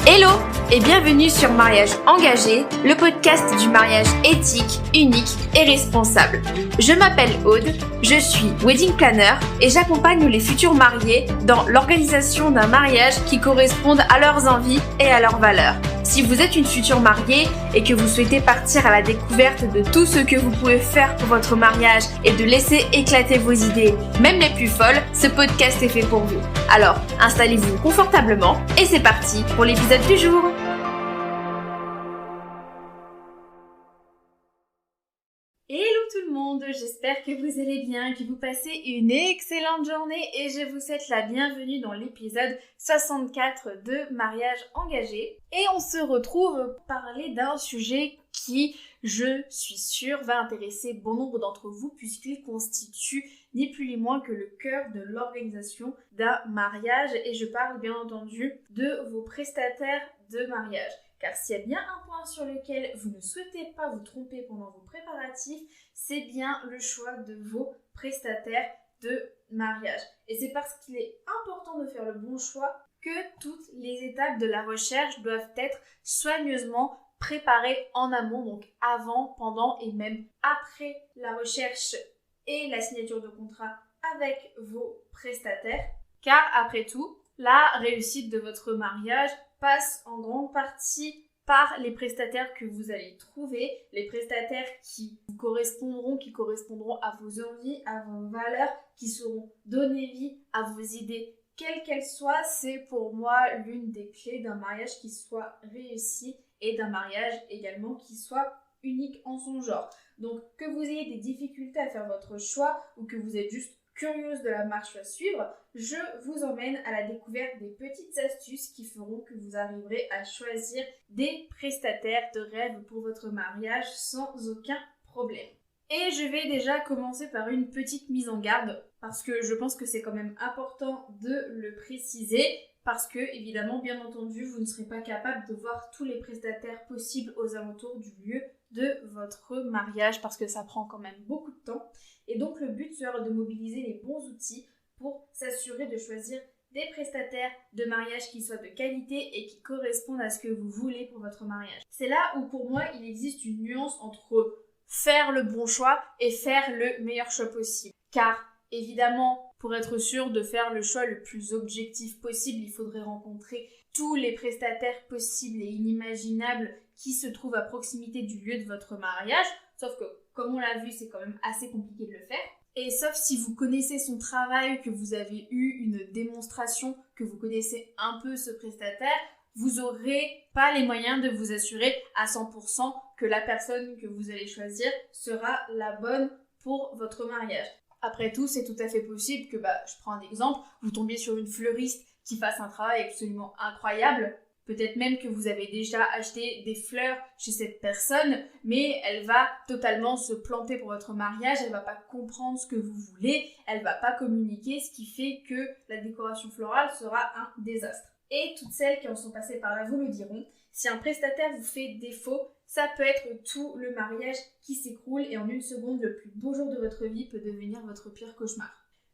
Hello et bienvenue sur Mariage Engagé, le podcast du mariage éthique, unique et responsable. Je m'appelle Aude, je suis wedding planner et j'accompagne les futurs mariés dans l'organisation d'un mariage qui corresponde à leurs envies et à leurs valeurs. Si vous êtes une future mariée et que vous souhaitez partir à la découverte de tout ce que vous pouvez faire pour votre mariage et de laisser éclater vos idées, même les plus folles, ce podcast est fait pour vous. Alors, installez-vous confortablement et c'est parti pour l'épisode du jour. Hello tout le monde, j'espère que vous allez bien, que vous passez une excellente journée et je vous souhaite la bienvenue dans l'épisode 64 de Mariage Engagé. Et on se retrouve pour parler d'un sujet qui, je suis sûre, va intéresser bon nombre d'entre vous puisqu'il constitue ni plus ni moins que le cœur de l'organisation d'un mariage. Et je parle bien entendu de vos prestataires de mariage. Car s'il y a bien un point sur lequel vous ne souhaitez pas vous tromper pendant vos préparatifs, c'est bien le choix de vos prestataires de mariage. Et c'est parce qu'il est important de faire le bon choix que toutes les étapes de la recherche doivent être soigneusement préparées en amont, donc avant, pendant et même après la recherche et la signature de contrat avec vos prestataires. Car après tout, la réussite de votre mariage passe en grande partie par les prestataires que vous allez trouver, les prestataires qui vous correspondront à vos envies, à vos valeurs, qui sauront donner vie à vos idées, quelles qu'elles soient. C'est pour moi l'une des clés d'un mariage qui soit réussi et d'un mariage également qui soit unique en son genre. Donc que vous ayez des difficultés à faire votre choix ou que vous êtes juste curieuse de la marche à suivre, je vous emmène à la découverte des petites astuces qui feront que vous arriverez à choisir des prestataires de rêve pour votre mariage sans aucun problème. Et je vais déjà commencer par une petite mise en garde parce que je pense que c'est quand même important de le préciser parce que évidemment, bien entendu, vous ne serez pas capable de voir tous les prestataires possibles aux alentours du lieu de votre mariage parce que ça prend quand même beaucoup de temps. Et donc le but sera de mobiliser les bons outils pour s'assurer de choisir des prestataires de mariage qui soient de qualité et qui correspondent à ce que vous voulez pour votre mariage. C'est là où pour moi il existe une nuance entre faire le bon choix et faire le meilleur choix possible. Car évidemment, pour être sûr de faire le choix le plus objectif possible, il faudrait rencontrer tous les prestataires possibles et inimaginables qui se trouvent à proximité du lieu de votre mariage. Sauf que, comme on l'a vu, c'est quand même assez compliqué de le faire. Et sauf si vous connaissez son travail, que vous avez eu une démonstration, que vous connaissez un peu ce prestataire, vous n'aurez pas les moyens de vous assurer à 100% que la personne que vous allez choisir sera la bonne pour votre mariage. Après tout, c'est tout à fait possible que, je prends un exemple, vous tombiez sur une fleuriste qui fasse un travail absolument incroyable. Peut-être même que vous avez déjà acheté des fleurs chez cette personne, mais elle va totalement se planter pour votre mariage, elle va pas comprendre ce que vous voulez, elle va pas communiquer, ce qui fait que la décoration florale sera un désastre. Et toutes celles qui en sont passées par là vous le diront, si un prestataire vous fait défaut, ça peut être tout le mariage qui s'écroule et en une seconde, le plus beau jour de votre vie peut devenir votre pire cauchemar.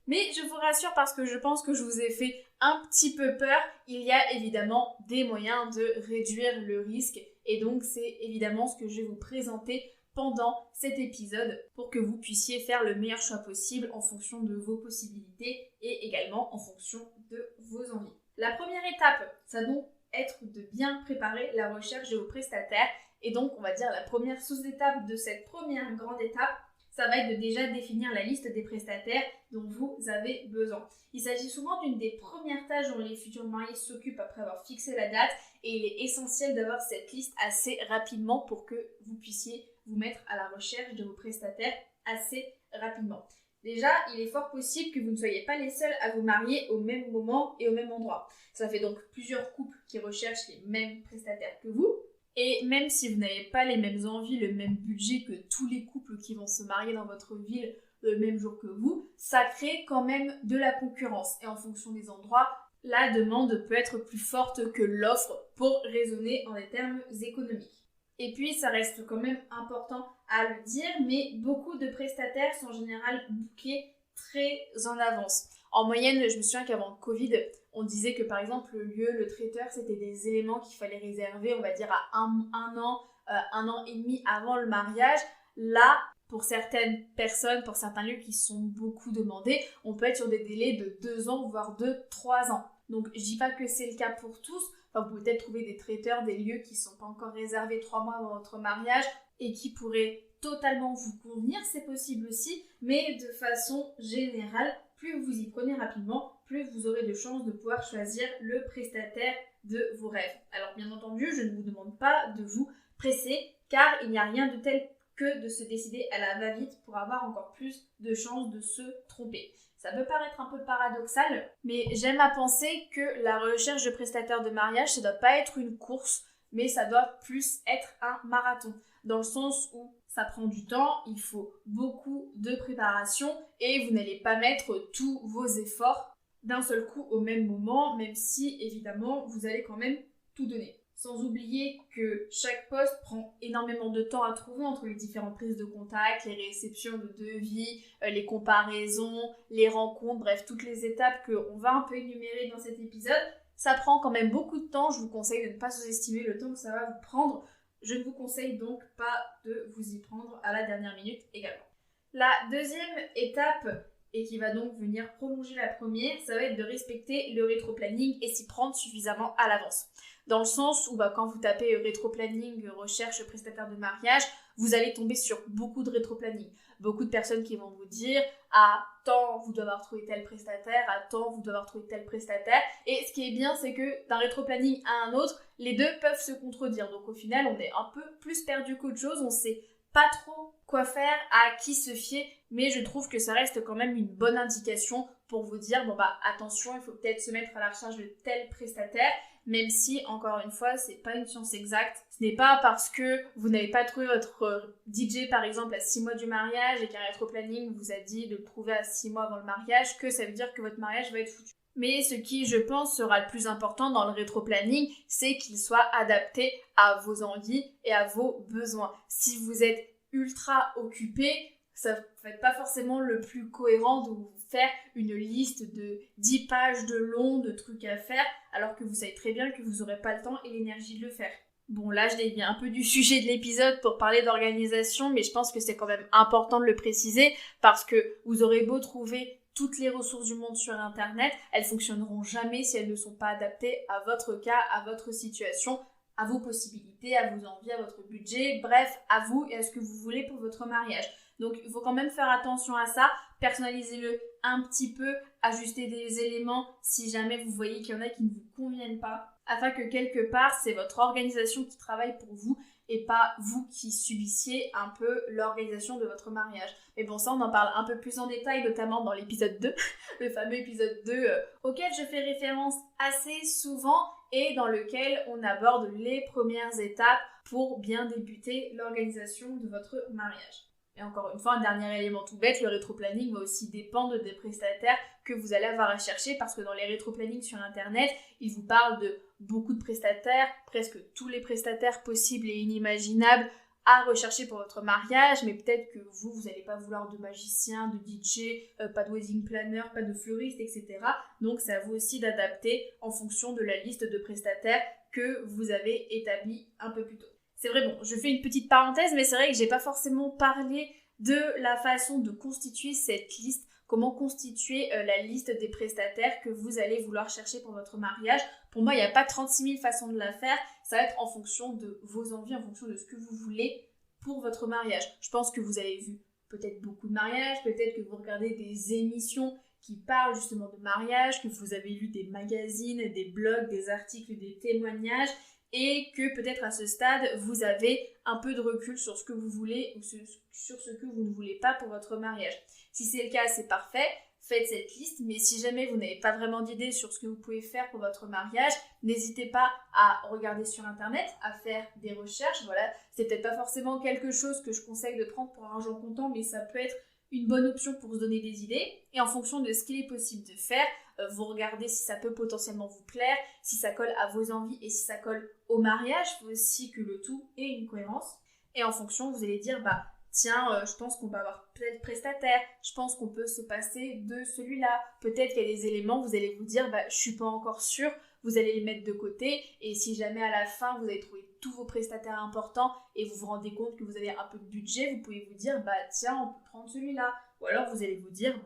Mais je vous rassure parce que je pense que je vous ai fait un petit peu peur, il y a évidemment des moyens de réduire le risque et donc c'est évidemment ce que je vais vous présenter pendant cet épisode pour que vous puissiez faire le meilleur choix possible en fonction de vos possibilités et également en fonction de vos envies. La première étape, ça doit être de bien préparer la recherche de vos prestataires et donc on va dire la première sous-étape de cette première grande étape, ça va être de déjà définir la liste des prestataires dont vous avez besoin. Il s'agit souvent d'une des premières tâches dont les futurs mariés s'occupent après avoir fixé la date et il est essentiel d'avoir cette liste assez rapidement pour que vous puissiez vous mettre à la recherche de vos prestataires assez rapidement. Déjà, il est fort possible que vous ne soyez pas les seuls à vous marier au même moment et au même endroit. Ça fait donc plusieurs couples qui recherchent les mêmes prestataires que vous. Et même si vous n'avez pas les mêmes envies, le même budget que tous les couples qui vont se marier dans votre ville le même jour que vous, ça crée quand même de la concurrence. Et en fonction des endroits, la demande peut être plus forte que l'offre pour raisonner en des termes économiques. Et puis, ça reste quand même important à le dire, mais beaucoup de prestataires sont en général bookés très en avance. En moyenne, je me souviens qu'avant le Covid, on disait que par exemple le lieu, le traiteur, c'était des éléments qu'il fallait réserver, on va dire à un an, 1 an et demi avant le mariage. Là, pour certaines personnes, pour certains lieux qui sont beaucoup demandés, on peut être sur des délais de 2 ans, voire de 3 ans. Donc je dis pas que c'est le cas pour tous. Enfin, vous pouvez peut-être trouver des traiteurs, des lieux qui ne sont pas encore réservés 3 mois avant votre mariage et qui pourraient totalement vous convenir, c'est possible aussi, mais de façon générale, plus vous y prenez rapidement, plus vous aurez de chances de pouvoir choisir le prestataire de vos rêves. Alors bien entendu, je ne vous demande pas de vous presser, car il n'y a rien de tel que de se décider à la va-vite pour avoir encore plus de chances de se tromper. Ça peut paraître un peu paradoxal, mais j'aime à penser que la recherche de prestataire de mariage, ça ne doit pas être une course, mais ça doit plus être un marathon. Dans le sens où ça prend du temps, il faut beaucoup de préparation et vous n'allez pas mettre tous vos efforts d'un seul coup au même moment, même si évidemment vous allez quand même tout donner. Sans oublier que chaque poste prend énormément de temps à trouver entre les différentes prises de contact, les réceptions de devis, les comparaisons, les rencontres, bref, toutes les étapes qu'on va un peu énumérer dans cet épisode. Ça prend quand même beaucoup de temps, je vous conseille de ne pas sous-estimer le temps que ça va vous prendre. Je ne vous conseille donc pas de vous y prendre à la dernière minute également. La deuxième étape, et qui va donc venir prolonger la première, ça va être de respecter le rétro-planning et s'y prendre suffisamment à l'avance. Dans le sens où quand vous tapez rétro-planning, recherche prestataire de mariage, vous allez tomber sur beaucoup de rétro-planning. Beaucoup de personnes qui vont vous dire « à temps, vous devez avoir trouvé tel prestataire, à temps, vous devez avoir trouvé tel prestataire ». Et ce qui est bien, c'est que d'un rétro-planning à un autre, les deux peuvent se contredire. Donc au final, on est un peu plus perdu qu'autre chose, on sait pas trop quoi faire, à qui se fier, mais je trouve que ça reste quand même une bonne indication pour vous dire attention, il faut peut-être se mettre à la recherche de tel prestataire, même si, encore une fois, c'est pas une science exacte. Ce n'est pas parce que vous n'avez pas trouvé votre DJ, par exemple, à 6 mois du mariage et qu'un rétro-planning vous a dit de le trouver à 6 mois avant le mariage que ça veut dire que votre mariage va être foutu. Mais ce qui, je pense, sera le plus important dans le rétro-planning, c'est qu'il soit adapté à vos envies et à vos besoins. Si vous êtes ultra occupé, ça va être pas forcément le plus cohérent de vous faire une liste de 10 pages de long de trucs à faire, alors que vous savez très bien que vous n'aurez pas le temps et l'énergie de le faire. Bon, là, je dévie un peu du sujet de l'épisode pour parler d'organisation, mais je pense que c'est quand même important de le préciser, parce que vous aurez beau trouver toutes les ressources du monde sur Internet, elles fonctionneront jamais si elles ne sont pas adaptées à votre cas, à votre situation, à vos possibilités, à vos envies, à votre budget, bref, à vous et à ce que vous voulez pour votre mariage. Donc, il faut quand même faire attention à ça, personnalisez-le un petit peu, ajustez des éléments si jamais vous voyez qu'il y en a qui ne vous conviennent pas, afin que quelque part, c'est votre organisation qui travaille pour vous et pas vous qui subissiez un peu l'organisation de votre mariage. Mais bon, ça, on en parle un peu plus en détail, notamment dans l'épisode 2, le fameux épisode 2 auquel je fais référence assez souvent et dans lequel on aborde les premières étapes pour bien débuter l'organisation de votre mariage. Et encore une fois, un dernier élément tout bête, le rétro-planning va aussi dépendre des prestataires que vous allez avoir à chercher parce que dans les rétro-plannings sur Internet, ils vous parlent de beaucoup de prestataires, presque tous les prestataires possibles et inimaginables à rechercher pour votre mariage, mais peut-être que vous n'allez pas vouloir de magicien, de DJ, pas de wedding planner, pas de fleuriste, etc. Donc c'est à vous aussi d'adapter en fonction de la liste de prestataires que vous avez établie un peu plus tôt. C'est vrai, bon, je fais une petite parenthèse, mais c'est vrai que j'ai pas forcément parlé de la façon de constituer cette liste, comment constituer la liste des prestataires que vous allez vouloir chercher pour votre mariage. Pour moi, il n'y a pas 36 000 façons de la faire, ça va être en fonction de vos envies, en fonction de ce que vous voulez pour votre mariage. Je pense que vous avez vu peut-être beaucoup de mariages, peut-être que vous regardez des émissions qui parlent justement de mariage, que vous avez lu des magazines, des blogs, des articles, des témoignages, et que peut-être à ce stade, vous avez un peu de recul sur ce que vous voulez ou sur ce que vous ne voulez pas pour votre mariage. Si c'est le cas, c'est parfait, faites cette liste, mais si jamais vous n'avez pas vraiment d'idée sur ce que vous pouvez faire pour votre mariage, n'hésitez pas à regarder sur Internet, à faire des recherches. Voilà, c'est peut-être pas forcément quelque chose que je conseille de prendre pour argent comptant, mais ça peut être une bonne option pour se donner des idées. Et en fonction de ce qu'il est possible de faire, vous regardez si ça peut potentiellement vous plaire, si ça colle à vos envies et si ça colle au mariage. Il faut aussi que le tout ait une cohérence. Et en fonction, vous allez dire, tiens, je pense qu'on peut avoir tel prestataire, je pense qu'on peut se passer de celui-là. Peut-être qu'il y a des éléments, vous allez vous dire, je suis pas encore sûre, vous allez les mettre de côté, et si jamais à la fin vous avez trouvé tous vos prestataires importants et vous vous rendez compte que vous avez un peu de budget, vous pouvez vous dire, tiens, on peut prendre celui-là. Ou alors vous allez vous dire,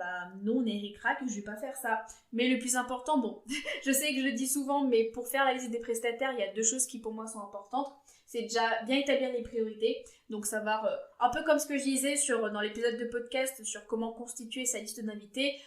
non, Eric Rack, je vais pas faire ça. Mais le plus important, bon, je sais que je le dis souvent, mais pour faire la liste des prestataires, il y a 2 choses qui pour moi sont importantes. C'est déjà bien établir les priorités, donc savoir, un peu comme ce que je disais dans l'épisode de podcast sur comment constituer sa liste d'invités,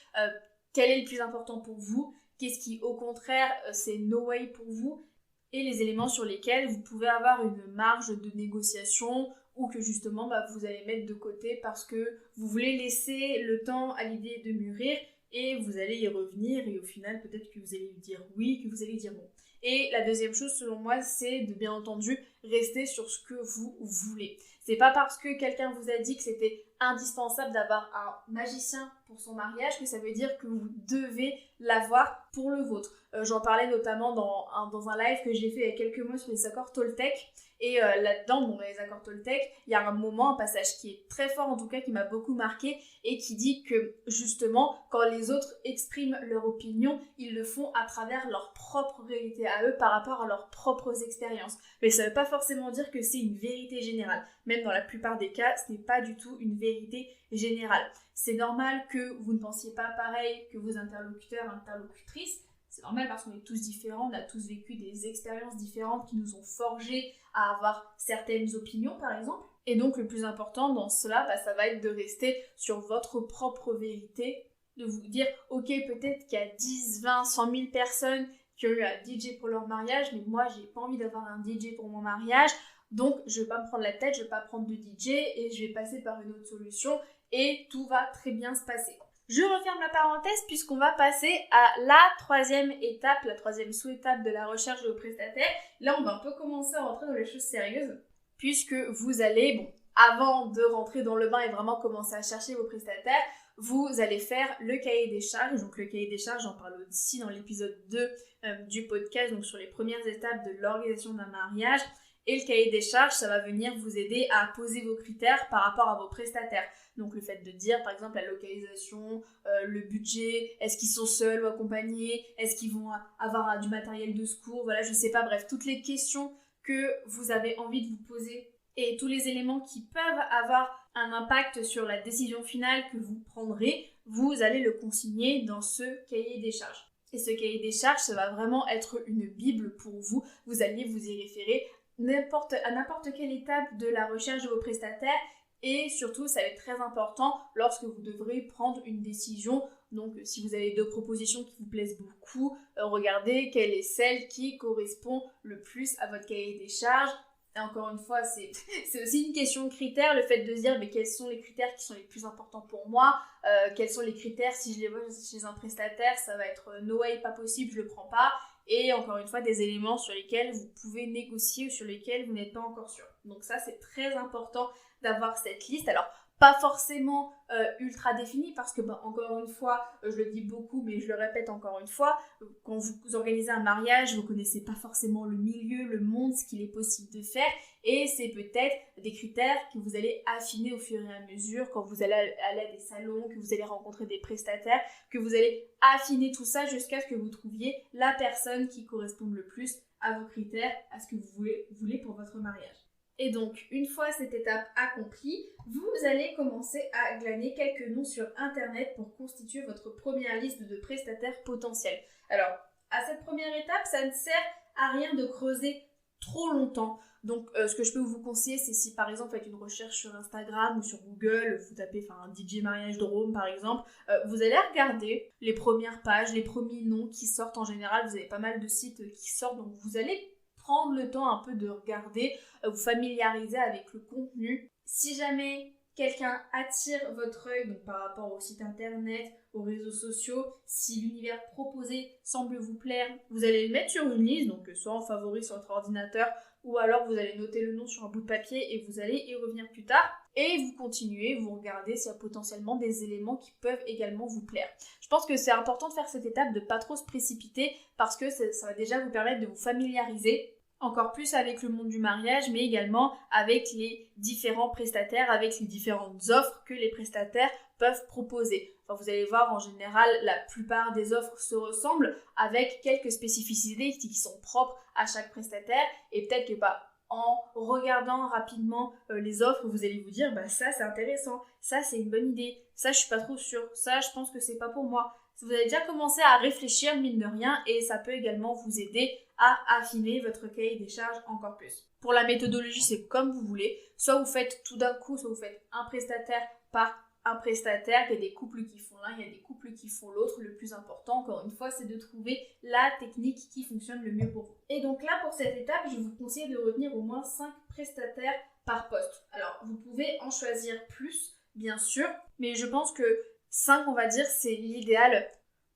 quel est le plus important pour vous, qu'est-ce qui au contraire c'est no way pour vous, et les éléments sur lesquels vous pouvez avoir une marge de négociation ou que justement vous allez mettre de côté parce que vous voulez laisser le temps à l'idée de mûrir et vous allez y revenir et au final peut-être que vous allez dire oui, que vous allez dire non. Et la deuxième chose selon moi, c'est de bien entendu rester sur ce que vous voulez. C'est pas parce que quelqu'un vous a dit que c'était indispensable d'avoir un magicien pour son mariage que ça veut dire que vous devez l'avoir pour le vôtre. J'en parlais notamment dans un live que j'ai fait il y a quelques mois sur les accords Toltec. Et là-dedans, dans les accords Toltec, il y a un passage qui est très fort en tout cas, qui m'a beaucoup marqué et qui dit que justement, quand les autres expriment leur opinion, ils le font à travers leur propre réalité à eux par rapport à leurs propres expériences. Mais ça ne veut pas forcément dire que c'est une vérité générale. Même dans la plupart des cas, ce n'est pas du tout une vérité générale. C'est normal que vous ne pensiez pas pareil que vos interlocuteurs, interlocutrices. C'est normal parce qu'on est tous différents, on a tous vécu des expériences différentes qui nous ont forgés à avoir certaines opinions par exemple. Et donc le plus important dans cela, ça va être de rester sur votre propre vérité, de vous dire ok peut-être qu'il y a 10, 20, 100 000 personnes qui ont eu un DJ pour leur mariage, mais moi j'ai pas envie d'avoir un DJ pour mon mariage, donc je vais pas me prendre la tête, je vais pas prendre de DJ et je vais passer par une autre solution et tout va très bien se passer. Je referme la parenthèse puisqu'on va passer à la 3e étape, la 3e sous-étape de la recherche de vos prestataires. Là, on va un peu commencer à rentrer dans les choses sérieuses puisque vous allez, avant de rentrer dans le bain et vraiment commencer à chercher vos prestataires, vous allez faire le cahier des charges. Donc le cahier des charges, j'en parle aussi dans l'épisode 2 du podcast, donc sur les premières étapes de l'organisation d'un mariage. Et le cahier des charges, ça va venir vous aider à poser vos critères par rapport à vos prestataires. Donc le fait de dire par exemple la localisation, le budget, est-ce qu'ils sont seuls ou accompagnés, est-ce qu'ils vont avoir du matériel de secours, voilà je sais pas, bref, toutes les questions que vous avez envie de vous poser et tous les éléments qui peuvent avoir un impact sur la décision finale que vous prendrez, vous allez le consigner dans ce cahier des charges. Et ce cahier des charges, ça va vraiment être une bible pour vous, vous allez vous y référer à n'importe quelle étape de la recherche de vos prestataires. Et surtout, ça va être très important lorsque vous devrez prendre une décision. Donc, si vous avez 2 propositions qui vous plaisent beaucoup, regardez quelle est celle qui correspond le plus à votre cahier des charges. Et encore une fois, c'est aussi une question de critères, le fait de se dire mais quels sont les critères qui sont les plus importants pour moi, quels sont les critères si je les vois chez un prestataire, ça va être no way, pas possible, je le prends pas. Et encore une fois, des éléments sur lesquels vous pouvez négocier ou sur lesquels vous n'êtes pas encore sûr. Donc ça, c'est très important d'avoir cette liste. Alors, pas forcément ultra définie parce que, encore une fois, je le dis beaucoup, mais je le répète encore une fois, quand vous organisez un mariage, vous connaissez pas forcément le milieu, le monde, ce qu'il est possible de faire, et c'est peut-être des critères que vous allez affiner au fur et à mesure quand vous allez aller à des salons, que vous allez rencontrer des prestataires, que vous allez affiner tout ça jusqu'à ce que vous trouviez la personne qui corresponde le plus à vos critères, à ce que vous voulez pour votre mariage. Et donc, une fois cette étape accomplie, vous allez commencer à glaner quelques noms sur Internet pour constituer votre première liste de prestataires potentiels. Alors, à cette première étape, ça ne sert à rien de creuser trop longtemps. Donc, ce que je peux vous conseiller, c'est si par exemple vous faites une recherche sur Instagram ou sur Google, vous tapez un DJ mariage de Rome par exemple, vous allez regarder les premières pages, les premiers noms qui sortent en général. Vous avez pas mal de sites qui sortent, donc vous allez prendre le temps un peu de regarder, vous familiariser avec le contenu. Si jamais quelqu'un attire votre œil, donc par rapport au site internet, aux réseaux sociaux, si l'univers proposé semble vous plaire, vous allez le mettre sur une liste, donc soit en favori sur votre ordinateur, ou alors vous allez noter le nom sur un bout de papier et vous allez y revenir plus tard. Et vous continuez, vous regardez s'il y a potentiellement des éléments qui peuvent également vous plaire. Je pense que c'est important de faire cette étape, de ne pas trop se précipiter, parce que ça va déjà vous permettre de vous familiariser encore plus avec le monde du mariage, mais également avec les différents prestataires, avec les différentes offres que les prestataires peuvent proposer. Enfin, vous allez voir, en général, la plupart des offres se ressemblent avec quelques spécificités qui sont propres à chaque prestataire et peut-être que en regardant rapidement les offres, vous allez vous dire ça c'est intéressant, ça c'est une bonne idée, ça je suis pas trop sûre, ça je pense que c'est pas pour moi. Vous allez déjà commencer à réfléchir mine de rien et ça peut également vous aider à affiner votre cahier des charges encore plus. Pour la méthodologie, c'est comme vous voulez. Soit vous faites tout d'un coup, soit vous faites un prestataire par un prestataire. Il y a des couples qui font l'un, il y a des couples qui font l'autre. Le plus important, encore une fois, c'est de trouver la technique qui fonctionne le mieux pour vous. Et donc là, pour cette étape, je vous conseille de retenir au moins 5 prestataires par poste. Alors, vous pouvez en choisir plus, bien sûr, mais je pense que 5, on va dire, c'est l'idéal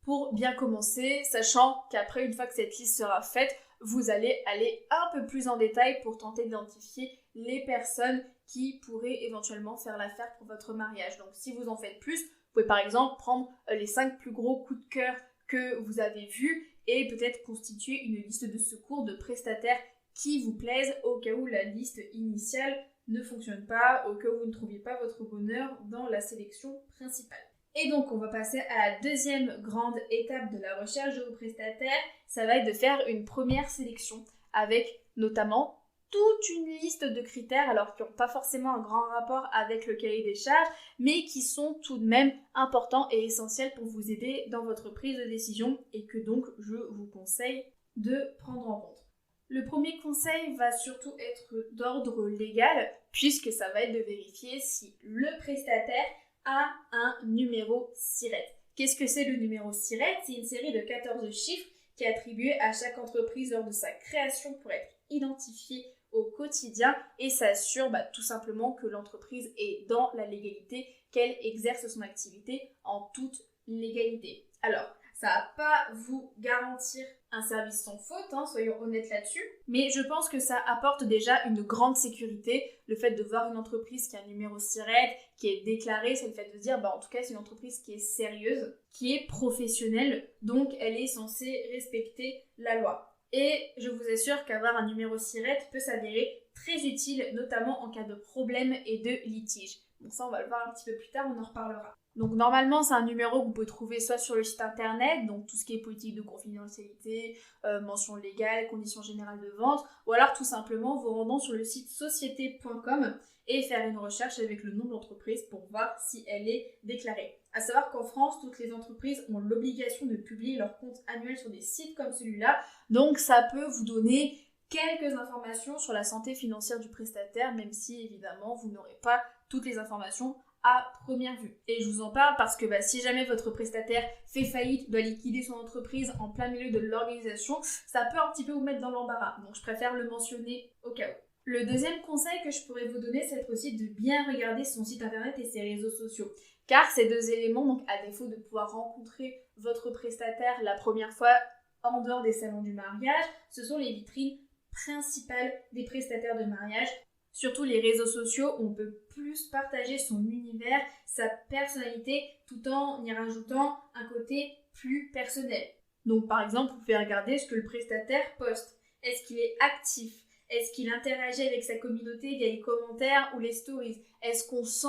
pour bien commencer, sachant qu'après, une fois que cette liste sera faite, vous allez aller un peu plus en détail pour tenter d'identifier les personnes qui pourraient éventuellement faire l'affaire pour votre mariage. Donc si vous en faites plus, vous pouvez par exemple prendre les 5 plus gros coups de cœur que vous avez vus et peut-être constituer une liste de secours de prestataires qui vous plaisent au cas où la liste initiale ne fonctionne pas, au cas où vous ne trouviez pas votre bonheur dans la sélection principale. Et donc, on va passer à la deuxième grande étape de la recherche de vos prestataires. Ça va être de faire une première sélection avec notamment toute une liste de critères, alors qui n'ont pas forcément un grand rapport avec le cahier des charges, mais qui sont tout de même importants et essentiels pour vous aider dans votre prise de décision et que donc je vous conseille de prendre en compte. Le premier conseil va surtout être d'ordre légal, puisque ça va être de vérifier si le prestataire a un numéro SIRET. Qu'est-ce que c'est le numéro SIRET? C'est une série de 14 chiffres qui est attribuée à chaque entreprise lors de sa création pour être identifiée au quotidien et s'assure tout simplement que l'entreprise est dans la légalité, qu'elle exerce son activité en toute légalité. Alors, ça ne va pas vous garantir un service sans faute, soyons honnêtes là-dessus, mais je pense que ça apporte déjà une grande sécurité. Le fait de voir une entreprise qui a un numéro SIRET, qui est déclaré, c'est le fait de dire, en tout cas, c'est une entreprise qui est sérieuse, qui est professionnelle, donc elle est censée respecter la loi. Et je vous assure qu'avoir un numéro SIRET peut s'avérer très utile, notamment en cas de problème et de litige. Bon, ça, on va le voir un petit peu plus tard, on en reparlera. Donc normalement, c'est un numéro que vous pouvez trouver soit sur le site internet, donc tout ce qui est politique de confidentialité, mention légale, conditions générales de vente, ou alors tout simplement vous rendant sur le site société.com et faire une recherche avec le nom de l'entreprise pour voir si elle est déclarée. À savoir qu'en France, toutes les entreprises ont l'obligation de publier leur compte annuel sur des sites comme celui-là, donc ça peut vous donner quelques informations sur la santé financière du prestataire, même si évidemment vous n'aurez pas toutes les informations à première vue. Et je vous en parle parce que si jamais votre prestataire fait faillite, doit liquider son entreprise en plein milieu de l'organisation, ça peut un petit peu vous mettre dans l'embarras. Donc je préfère le mentionner au cas où. Le deuxième conseil que je pourrais vous donner, c'est aussi de bien regarder son site internet et ses réseaux sociaux. Car ces deux éléments, donc à défaut de pouvoir rencontrer votre prestataire la première fois en dehors des salons du mariage, ce sont les vitrines principales des prestataires de mariage. Surtout les réseaux sociaux, on peut plus partager son univers, sa personnalité, tout en y rajoutant un côté plus personnel. Donc par exemple, vous pouvez regarder ce que le prestataire poste. Est-ce qu'il est actif? Est-ce qu'il interagit avec sa communauté via les commentaires ou les stories? Est-ce qu'on sent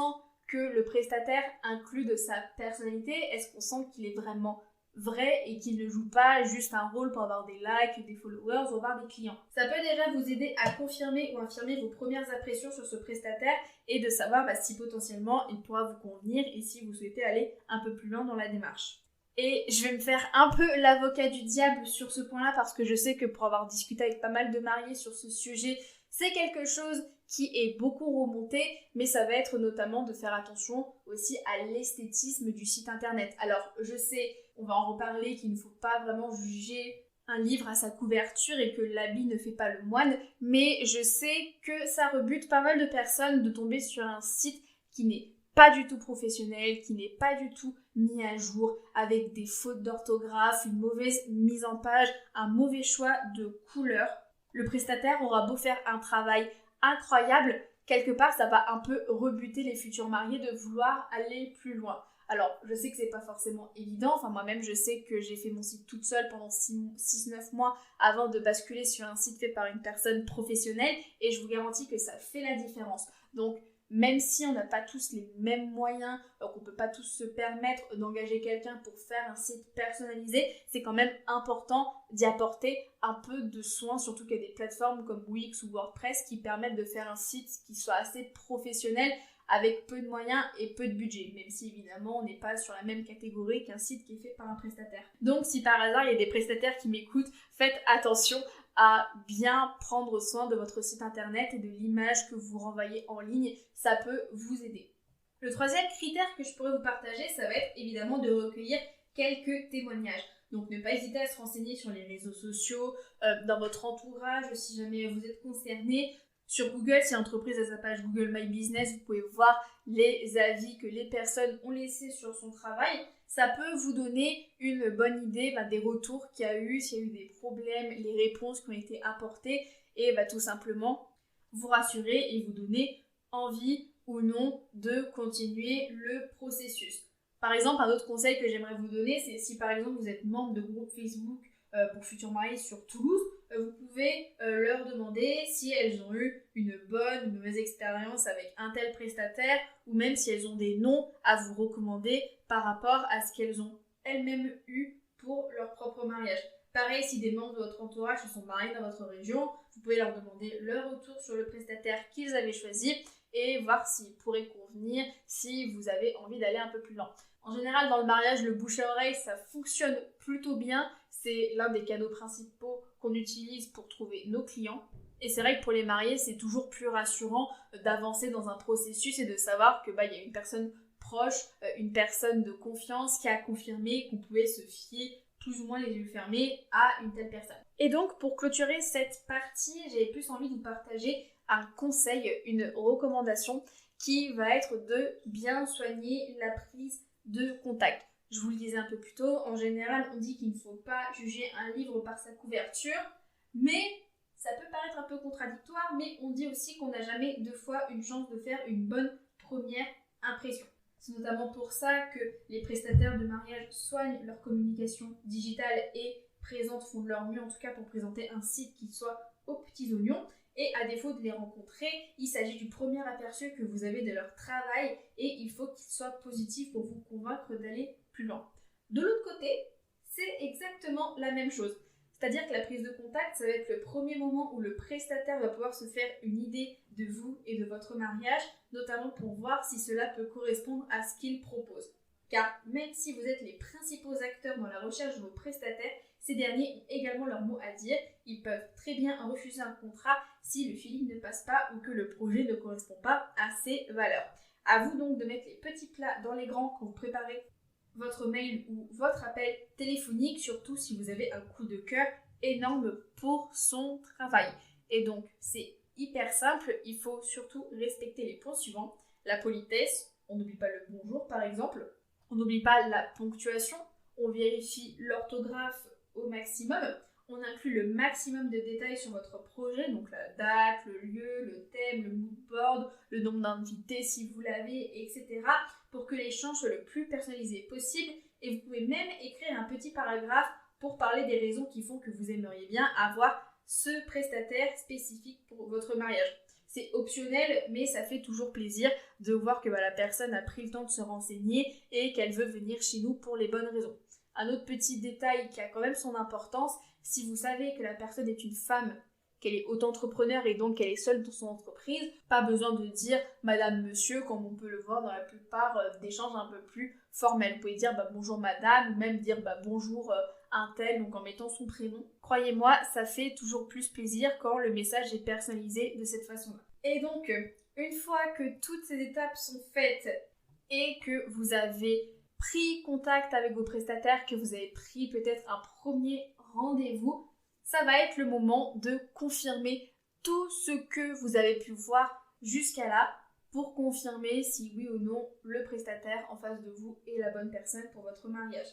que le prestataire inclut de sa personnalité? Est-ce qu'on sent qu'il est vraiment vrai et qu'il ne joue pas juste un rôle pour avoir des likes, des followers ou avoir des clients? Ça peut déjà vous aider à confirmer ou infirmer vos premières impressions sur ce prestataire et de savoir si potentiellement il pourra vous convenir et si vous souhaitez aller un peu plus loin dans la démarche. Et je vais me faire un peu l'avocat du diable sur ce point-là parce que je sais que pour avoir discuté avec pas mal de mariés sur ce sujet, c'est quelque chose qui est beaucoup remonté, mais ça va être notamment de faire attention aussi à l'esthétisme du site internet. Alors je sais, on va en reparler, qu'il ne faut pas vraiment juger un livre à sa couverture et que l'habit ne fait pas le moine, mais je sais que ça rebute pas mal de personnes de tomber sur un site qui n'est pas du tout professionnel, qui n'est pas du tout mis à jour, avec des fautes d'orthographe, une mauvaise mise en page, un mauvais choix de couleurs. Le prestataire aura beau faire un travail incroyable, quelque part ça va un peu rebuter les futurs mariés de vouloir aller plus loin. Alors, je sais que c'est pas forcément évident. Enfin, moi-même, je sais que j'ai fait mon site toute seule pendant 6-9 mois avant de basculer sur un site fait par une personne professionnelle. Et je vous garantis que ça fait la différence. Donc, même si on n'a pas tous les mêmes moyens, qu'on ne peut pas tous se permettre d'engager quelqu'un pour faire un site personnalisé, c'est quand même important d'y apporter un peu de soin, surtout qu'il y a des plateformes comme Wix ou WordPress qui permettent de faire un site qui soit assez professionnel avec peu de moyens et peu de budget, même si évidemment on n'est pas sur la même catégorie qu'un site qui est fait par un prestataire. Donc si par hasard il y a des prestataires qui m'écoutent, faites attention à bien prendre soin de votre site internet et de l'image que vous renvoyez en ligne, ça peut vous aider. Le troisième critère que je pourrais vous partager, ça va être évidemment de recueillir quelques témoignages. Donc ne pas hésiter à se renseigner sur les réseaux sociaux, dans votre entourage, si jamais vous êtes concerné. Sur Google, si l'entreprise a sa page Google My Business, vous pouvez voir les avis que les personnes ont laissés sur son travail. Ça peut vous donner une bonne idée des retours qu'il y a eu, s'il y a eu des problèmes, les réponses qui ont été apportées et tout simplement vous rassurer et vous donner envie ou non de continuer le processus. Par exemple, un autre conseil que j'aimerais vous donner, c'est si par exemple vous êtes membre de groupe Facebook pour futurs mariés sur Toulouse, vous pouvez leur demander si elles ont eu une bonne ou une mauvaise expérience avec un tel prestataire ou même si elles ont des noms à vous recommander par rapport à ce qu'elles ont elles-mêmes eu pour leur propre mariage. Pareil, si des membres de votre entourage se sont mariés dans votre région, vous pouvez leur demander leur retour sur le prestataire qu'ils avaient choisi et voir s'il pourrait convenir, si vous avez envie d'aller un peu plus loin. En général, dans le mariage, le bouche à oreille, ça fonctionne plutôt bien. C'est l'un des canaux principaux qu'on utilise pour trouver nos clients. Et c'est vrai que pour les mariés, c'est toujours plus rassurant d'avancer dans un processus et de savoir que y a une personne proche, une personne de confiance qui a confirmé qu'on pouvait se fier plus ou moins les yeux fermés à une telle personne. Et donc, pour clôturer cette partie, j'avais plus envie de vous partager un conseil, une recommandation qui va être de bien soigner la prise de contact. Je vous le disais un peu plus tôt, en général, on dit qu'il ne faut pas juger un livre par sa couverture, mais ça peut paraître un peu contradictoire, mais on dit aussi qu'on n'a jamais deux fois une chance de faire une bonne première impression. C'est notamment pour ça que les prestataires de mariage soignent leur communication digitale et font de leur mieux en tout cas pour présenter un site qui soit aux petits oignons. Et à défaut de les rencontrer, il s'agit du premier aperçu que vous avez de leur travail et il faut qu'il soit positif pour vous convaincre d'aller plus loin. De l'autre côté, c'est exactement la même chose. C'est-à-dire que la prise de contact, ça va être le premier moment où le prestataire va pouvoir se faire une idée de vous et de votre mariage, notamment pour voir si cela peut correspondre à ce qu'il propose. Car même si vous êtes les principaux acteurs dans la recherche de vos prestataires, ces derniers ont également leur mot à dire. Ils peuvent très bien refuser un contrat si le feeling ne passe pas ou que le projet ne correspond pas à ses valeurs. À vous donc de mettre les petits plats dans les grands quand vous préparez votre mail ou votre appel téléphonique, surtout si vous avez un coup de cœur énorme pour son travail. Et donc, c'est hyper simple, il faut surtout respecter les points suivants. La politesse, on n'oublie pas le bonjour par exemple, on n'oublie pas la ponctuation, on vérifie l'orthographe au maximum, on inclut le maximum de détails sur votre projet, donc la date, le lieu, le thème, le mood board, le nombre d'invités si vous l'avez, etc. pour que l'échange soit le plus personnalisé possible. Et vous pouvez même écrire un petit paragraphe pour parler des raisons qui font que vous aimeriez bien avoir ce prestataire spécifique pour votre mariage. C'est optionnel, mais ça fait toujours plaisir de voir que la personne a pris le temps de se renseigner et qu'elle veut venir chez nous pour les bonnes raisons. Un autre petit détail qui a quand même son importance, si vous savez que la personne est une femme, qu'elle est auto-entrepreneur et donc qu'elle est seule dans son entreprise, pas besoin de dire madame, monsieur, comme on peut le voir dans la plupart d'échanges un peu plus formels. Vous pouvez dire bonjour madame, ou même dire bonjour un tel, donc en mettant son prénom. Croyez-moi, ça fait toujours plus plaisir quand le message est personnalisé de cette façon-là. Et donc, une fois que toutes ces étapes sont faites et que vous avez pris contact avec vos prestataires, que vous avez pris peut-être un premier rendez-vous, ça va être le moment de confirmer tout ce que vous avez pu voir jusqu'à là pour confirmer si oui ou non le prestataire en face de vous est la bonne personne pour votre mariage.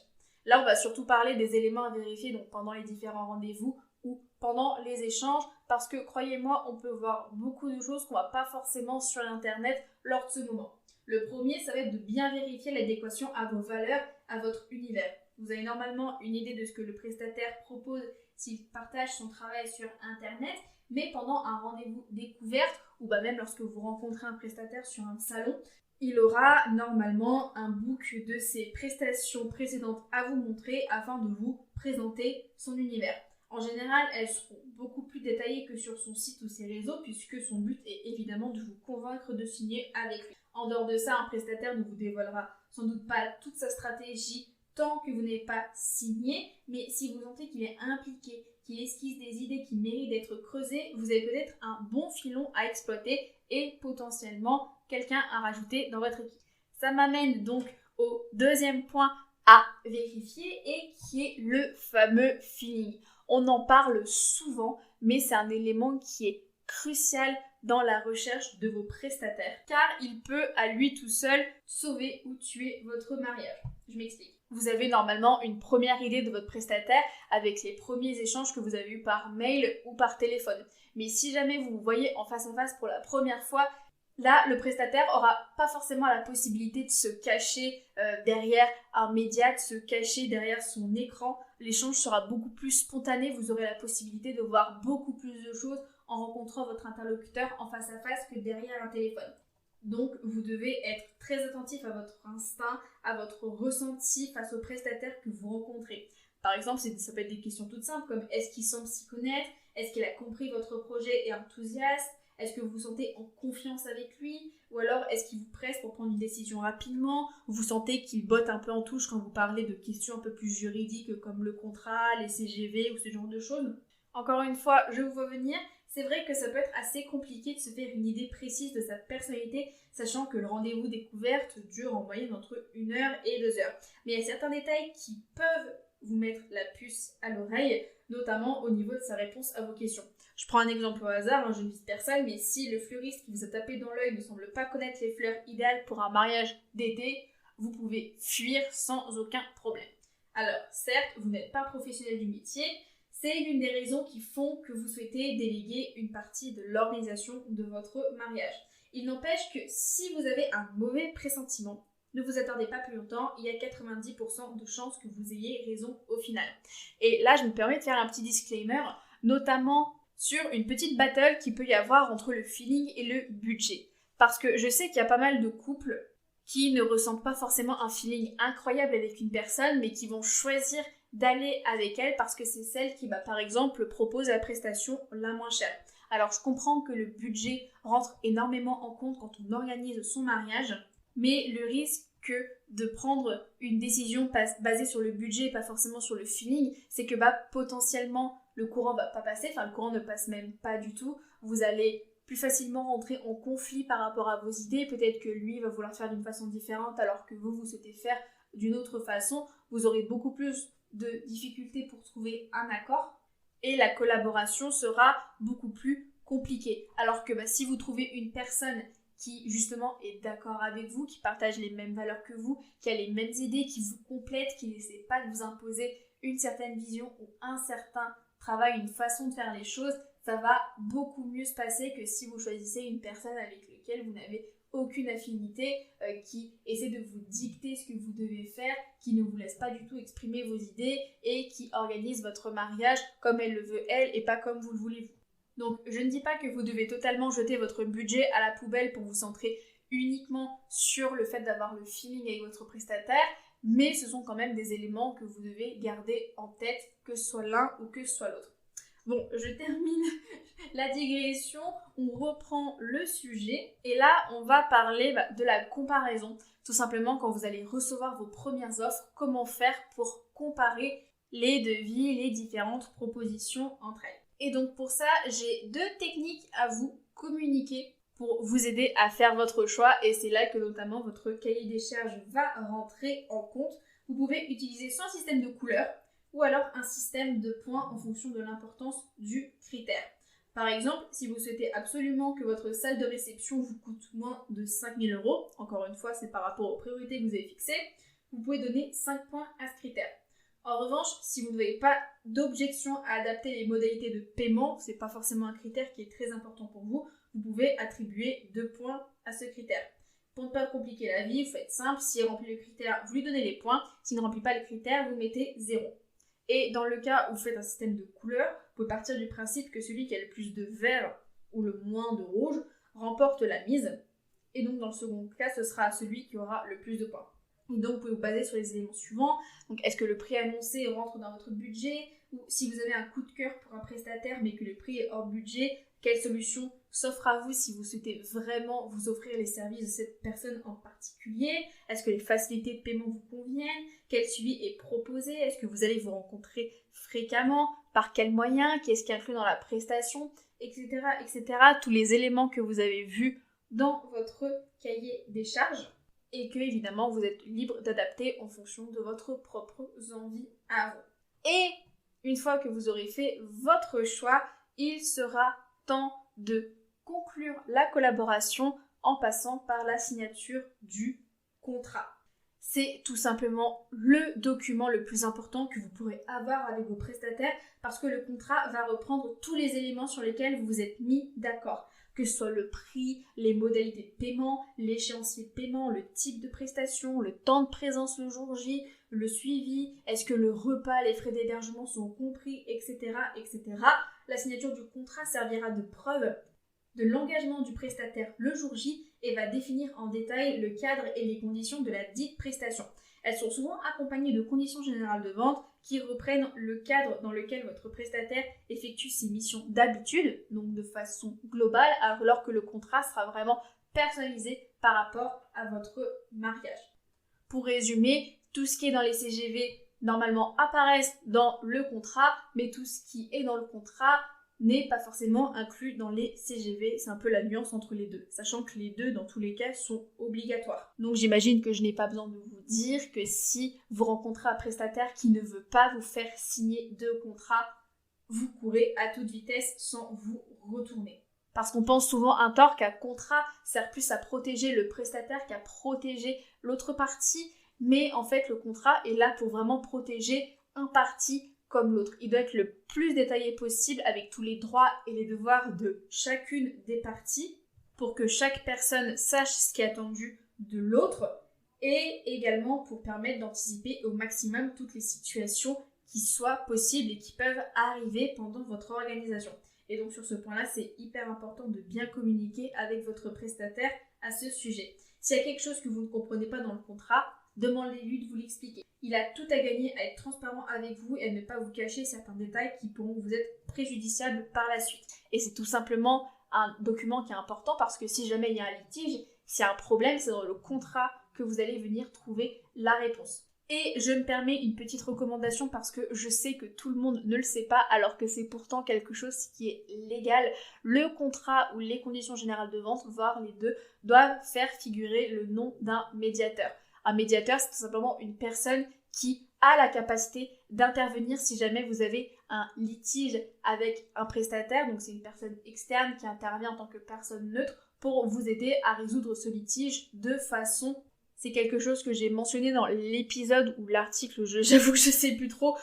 Là, on va surtout parler des éléments à vérifier donc pendant les différents rendez-vous ou pendant les échanges parce que croyez-moi, on peut voir beaucoup de choses qu'on ne voit pas forcément sur internet lors de ce moment. Le premier, ça va être de bien vérifier l'adéquation à vos valeurs, à votre univers. Vous avez normalement une idée de ce que le prestataire propose s'il partage son travail sur Internet, mais pendant un rendez-vous découverte, ou même lorsque vous rencontrez un prestataire sur un salon, il aura normalement un book de ses prestations précédentes à vous montrer afin de vous présenter son univers. En général, elles seront beaucoup plus détaillées que sur son site ou ses réseaux puisque son but est évidemment de vous convaincre de signer avec lui. En dehors de ça, un prestataire ne vous dévoilera sans doute pas toute sa stratégie tant que vous n'avez pas signé, mais si vous sentez qu'il est impliqué, qu'il esquisse des idées qui méritent d'être creusées, vous avez peut-être un bon filon à exploiter et potentiellement quelqu'un à rajouter dans votre équipe. Ça m'amène donc au deuxième point à vérifier et qui est le fameux feeling. On en parle souvent, mais c'est un élément qui est crucial dans la recherche de vos prestataires, car il peut à lui tout seul sauver ou tuer votre mariage. Je m'explique. Vous avez normalement une première idée de votre prestataire avec les premiers échanges que vous avez eus par mail ou par téléphone. Mais si jamais vous vous voyez en face à face pour la première fois, là, le prestataire aura pas forcément la possibilité de se cacher derrière un média, de se cacher derrière son écran. L'échange sera beaucoup plus spontané, vous aurez la possibilité de voir beaucoup plus de choses en rencontrant votre interlocuteur en face à face que derrière un téléphone. Donc, vous devez être très attentif à votre instinct, à votre ressenti face au prestataire que vous rencontrez. Par exemple, ça peut être des questions toutes simples comme est-ce qu'il semble s'y connaître? Est-ce qu'il a compris votre projet et est enthousiaste? Est-ce que vous vous sentez en confiance avec lui? Ou alors, est-ce qu'il vous presse pour prendre une décision rapidement? Vous sentez qu'il botte un peu en touche quand vous parlez de questions un peu plus juridiques comme le contrat, les CGV ou ce genre de choses? Encore une fois, je vous vois venir. C'est vrai que ça peut être assez compliqué de se faire une idée précise de sa personnalité, sachant que le rendez-vous découverte dure en moyenne entre 1 heure et 2 heures. Mais il y a certains détails qui peuvent vous mettre la puce à l'oreille, notamment au niveau de sa réponse à vos questions. Je prends un exemple au hasard, je ne vise personne, mais si le fleuriste qui vous a tapé dans l'œil ne semble pas connaître les fleurs idéales pour un mariage d'été, vous pouvez fuir sans aucun problème. Alors, certes, vous n'êtes pas professionnel du métier, c'est l'une des raisons qui font que vous souhaitez déléguer une partie de l'organisation de votre mariage. Il n'empêche que si vous avez un mauvais pressentiment, ne vous attardez pas plus longtemps, il y a 90% de chances que vous ayez raison au final. Et là, je me permets de faire un petit disclaimer, notamment sur une petite battle qu'il peut y avoir entre le feeling et le budget. Parce que je sais qu'il y a pas mal de couples qui ne ressentent pas forcément un feeling incroyable avec une personne, mais qui vont choisir d'aller avec elle parce que c'est celle qui, par exemple, propose la prestation la moins chère. Alors, je comprends que le budget rentre énormément en compte quand on organise son mariage, mais le risque de prendre une décision basée sur le budget et pas forcément sur le feeling, c'est que potentiellement le courant va pas passer, le courant ne passe même pas du tout, vous allez plus facilement rentrer en conflit par rapport à vos idées, peut-être que lui va vouloir faire d'une façon différente alors que vous souhaitez faire d'une autre façon, vous aurez beaucoup plus de difficultés pour trouver un accord et la collaboration sera beaucoup plus compliquée. Alors que si vous trouvez une personne qui justement est d'accord avec vous, qui partage les mêmes valeurs que vous, qui a les mêmes idées, qui vous complète, qui n'essaie pas de vous imposer une certaine vision ou un certain travail, une façon de faire les choses, ça va beaucoup mieux se passer que si vous choisissez une personne avec laquelle vous n'avez aucune affinité, qui essaie de vous dicter ce que vous devez faire, qui ne vous laisse pas du tout exprimer vos idées et qui organise votre mariage comme elle le veut elle et pas comme vous le voulez vous. Donc je ne dis pas que vous devez totalement jeter votre budget à la poubelle pour vous centrer uniquement sur le fait d'avoir le feeling avec votre prestataire, mais ce sont quand même des éléments que vous devez garder en tête, que ce soit l'un ou que ce soit l'autre. Bon, je termine la digression, on reprend le sujet et là on va parler de la comparaison. Tout simplement quand vous allez recevoir vos premières offres, comment faire pour comparer les devis, les différentes propositions entre elles. Et donc pour ça, j'ai 2 techniques à vous communiquer pour vous aider à faire votre choix et c'est là que notamment votre cahier des charges va rentrer en compte. Vous pouvez utiliser soit un système de couleurs ou alors un système de points en fonction de l'importance du critère. Par exemple, si vous souhaitez absolument que votre salle de réception vous coûte moins de 5 000 €, encore une fois, c'est par rapport aux priorités que vous avez fixées, vous pouvez donner 5 points à ce critère. En revanche, si vous n'avez pas d'objection à adapter les modalités de paiement, c'est pas forcément un critère qui est très important pour vous, vous pouvez attribuer 2 points à ce critère. Pour ne pas compliquer la vie, vous faites simple, s'il remplit le critère, vous lui donnez les points, s'il ne remplit pas les critères, vous mettez 0. Et dans le cas où vous faites un système de couleurs, vous pouvez partir du principe que celui qui a le plus de vert ou le moins de rouge remporte la mise. Et donc dans le second cas, ce sera celui qui aura le plus de points. Et donc vous pouvez vous baser sur les éléments suivants. Donc est-ce que le prix annoncé rentre dans votre budget? Ou si vous avez un coup de cœur pour un prestataire mais que le prix est hors budget, quelle solution s'offre à vous si vous souhaitez vraiment vous offrir les services de cette personne en particulier? Est-ce que les facilités de paiement vous conviennent? Quel suivi est proposé? Est-ce que vous allez vous rencontrer fréquemment? Par quels moyens? Qu'est-ce qui est inclus dans la prestation? Etc. etc. Tous les éléments que vous avez vus dans votre cahier des charges et que évidemment vous êtes libre d'adapter en fonction de votre propre envie à vous. Et une fois que vous aurez fait votre choix, il sera temps de conclure la collaboration en passant par la signature du contrat. C'est tout simplement le document le plus important que vous pourrez avoir avec vos prestataires parce que le contrat va reprendre tous les éléments sur lesquels vous vous êtes mis d'accord. Que ce soit le prix, les modalités de paiement, l'échéancier de paiement, le type de prestation, le temps de présence le jour J, le suivi, est-ce que le repas, les frais d'hébergement sont compris, etc., etc. La signature du contrat servira de preuve de l'engagement du prestataire le jour J et va définir en détail le cadre et les conditions de la dite prestation. Elles sont souvent accompagnées de conditions générales de vente qui reprennent le cadre dans lequel votre prestataire effectue ses missions d'habitude, donc de façon globale, alors que le contrat sera vraiment personnalisé par rapport à votre mariage. Pour résumer, tout ce qui est dans les CGV normalement apparaissent dans le contrat, mais tout ce qui est dans le contrat n'est pas forcément inclus dans les CGV. C'est un peu la nuance entre les deux, sachant que les deux, dans tous les cas, sont obligatoires. Donc j'imagine que je n'ai pas besoin de vous dire que si vous rencontrez un prestataire qui ne veut pas vous faire signer de contrat, vous courez à toute vitesse sans vous retourner. Parce qu'on pense souvent un tort qu'un contrat sert plus à protéger le prestataire qu'à protéger l'autre partie, mais en fait le contrat est là pour vraiment protéger un parti comme l'autre. Il doit être le plus détaillé possible avec tous les droits et les devoirs de chacune des parties pour que chaque personne sache ce qui est attendu de l'autre et également pour permettre d'anticiper au maximum toutes les situations qui soient possibles et qui peuvent arriver pendant votre organisation. Et donc sur ce point-là, c'est hyper important de bien communiquer avec votre prestataire à ce sujet. S'il y a quelque chose que vous ne comprenez pas dans le contrat, demandez-lui de vous l'expliquer. Il a tout à gagner à être transparent avec vous et à ne pas vous cacher certains détails qui pourront vous être préjudiciables par la suite. Et c'est tout simplement un document qui est important parce que si jamais il y a un litige, s'il y a un problème, c'est dans le contrat que vous allez venir trouver la réponse. Et je me permets une petite recommandation parce que je sais que tout le monde ne le sait pas alors que c'est pourtant quelque chose qui est légal. Le contrat ou les conditions générales de vente, voire les deux, doivent faire figurer le nom d'un médiateur. Un médiateur, c'est tout simplement une personne qui a la capacité d'intervenir si jamais vous avez un litige avec un prestataire. Donc c'est une personne externe qui intervient en tant que personne neutre pour vous aider à résoudre ce litige de façon... C'est quelque chose que j'ai mentionné dans l'épisode ou l'article, j'avoue que je sais plus trop,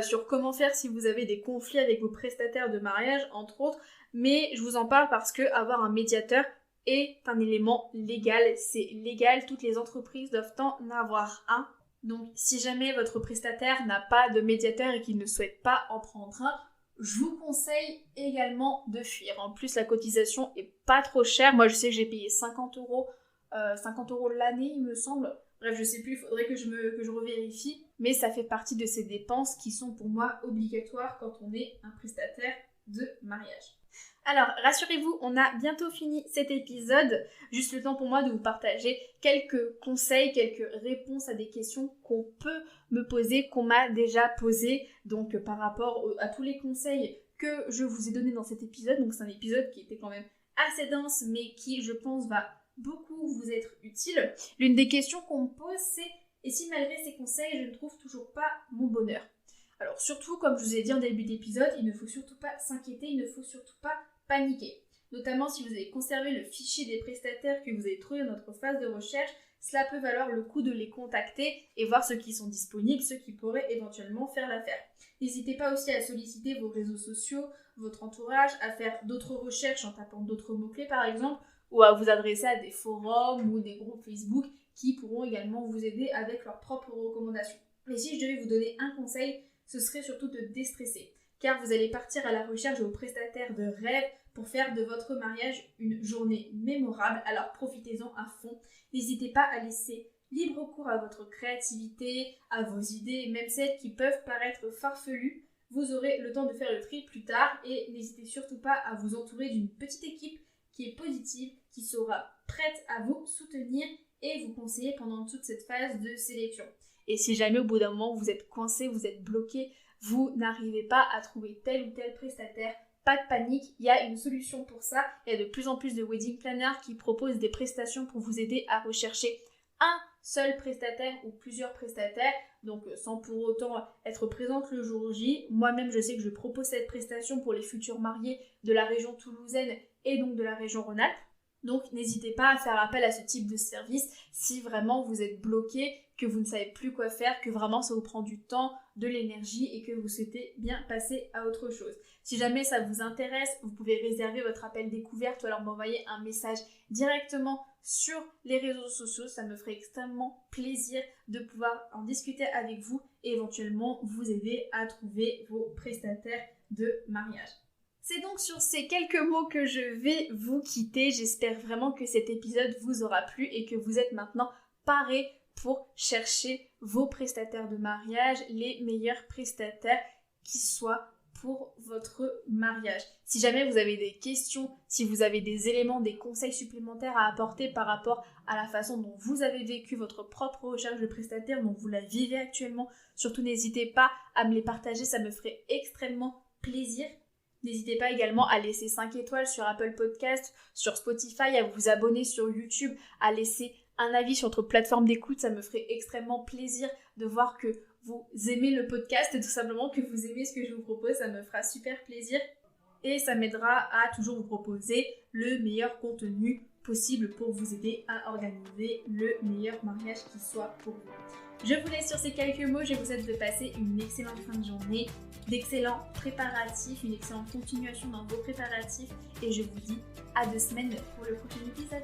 sur comment faire si vous avez des conflits avec vos prestataires de mariage, entre autres. Mais je vous en parle parce que avoir un médiateur est un élément légal. C'est légal, toutes les entreprises doivent en avoir un. Donc si jamais votre prestataire n'a pas de médiateur et qu'il ne souhaite pas en prendre un, je vous conseille également de fuir. En plus, la cotisation est pas trop chère. Moi, je sais que j'ai payé 50 € l'année, il me semble. Bref, je sais plus, il faudrait que je revérifie. Mais ça fait partie de ces dépenses qui sont pour moi obligatoires quand on est un prestataire de mariage. Alors, rassurez-vous, on a bientôt fini cet épisode. Juste le temps pour moi de vous partager quelques conseils, quelques réponses à des questions qu'on peut me poser, qu'on m'a déjà posées. Donc, par rapport à tous les conseils que je vous ai donnés dans cet épisode. Donc, c'est un épisode qui était quand même assez dense, mais qui, je pense, va beaucoup vous être utile. L'une des questions qu'on me pose, c'est « Et si malgré ces conseils, je ne trouve toujours pas mon bonheur ?» Alors surtout, comme je vous ai dit en début d'épisode, il ne faut surtout pas s'inquiéter, il ne faut surtout pas paniquer. Notamment si vous avez conservé le fichier des prestataires que vous avez trouvé dans notre phase de recherche, cela peut valoir le coup de les contacter et voir ceux qui sont disponibles, ceux qui pourraient éventuellement faire l'affaire. N'hésitez pas aussi à solliciter vos réseaux sociaux, votre entourage, à faire d'autres recherches en tapant d'autres mots-clés par exemple, ou à vous adresser à des forums ou des groupes Facebook qui pourront également vous aider avec leurs propres recommandations. Mais si je devais vous donner un conseil, ce serait surtout de déstresser, car vous allez partir à la recherche de vos prestataires de rêve pour faire de votre mariage une journée mémorable, alors profitez-en à fond. N'hésitez pas à laisser libre cours à votre créativité, à vos idées, même celles qui peuvent paraître farfelues. Vous aurez le temps de faire le tri plus tard et n'hésitez surtout pas à vous entourer d'une petite équipe qui est positive, qui sera prête à vous soutenir et vous conseiller pendant toute cette phase de sélection. Et si jamais au bout d'un moment vous êtes coincé, vous êtes bloqué, vous n'arrivez pas à trouver tel ou tel prestataire, pas de panique, il y a une solution pour ça. Il y a de plus en plus de wedding planners qui proposent des prestations pour vous aider à rechercher un seul prestataire ou plusieurs prestataires, donc sans pour autant être présente le jour J. Moi-même, je sais que je propose cette prestation pour les futurs mariés de la région toulousaine et donc de la région Rhône-Alpes. Donc n'hésitez pas à faire appel à ce type de service si vraiment vous êtes bloqué, que vous ne savez plus quoi faire, que vraiment ça vous prend du temps, de l'énergie et que vous souhaitez bien passer à autre chose. Si jamais ça vous intéresse, vous pouvez réserver votre appel découverte ou alors m'envoyer un message directement sur les réseaux sociaux. Ça me ferait extrêmement plaisir de pouvoir en discuter avec vous et éventuellement vous aider à trouver vos prestataires de mariage. C'est donc sur ces quelques mots que je vais vous quitter. J'espère vraiment que cet épisode vous aura plu et que vous êtes maintenant parés pour chercher vos prestataires de mariage, les meilleurs prestataires qui soient pour votre mariage. Si jamais vous avez des questions, si vous avez des éléments, des conseils supplémentaires à apporter par rapport à la façon dont vous avez vécu votre propre recherche de prestataire, dont vous la vivez actuellement, surtout n'hésitez pas à me les partager, ça me ferait extrêmement plaisir. N'hésitez pas également à laisser 5 étoiles sur Apple Podcast, sur Spotify, à vous abonner sur YouTube, à laisser un avis sur votre plateforme d'écoute. Ça me ferait extrêmement plaisir de voir que vous aimez le podcast, tout simplement que vous aimez ce que je vous propose. Ça me fera super plaisir et ça m'aidera à toujours vous proposer le meilleur contenu possible pour vous aider à organiser le meilleur mariage qui soit pour vous. Je vous laisse sur ces quelques mots, je vous souhaite de passer une excellente fin de journée, d'excellents préparatifs, une excellente continuation dans vos préparatifs et je vous dis à 2 semaines pour le prochain épisode.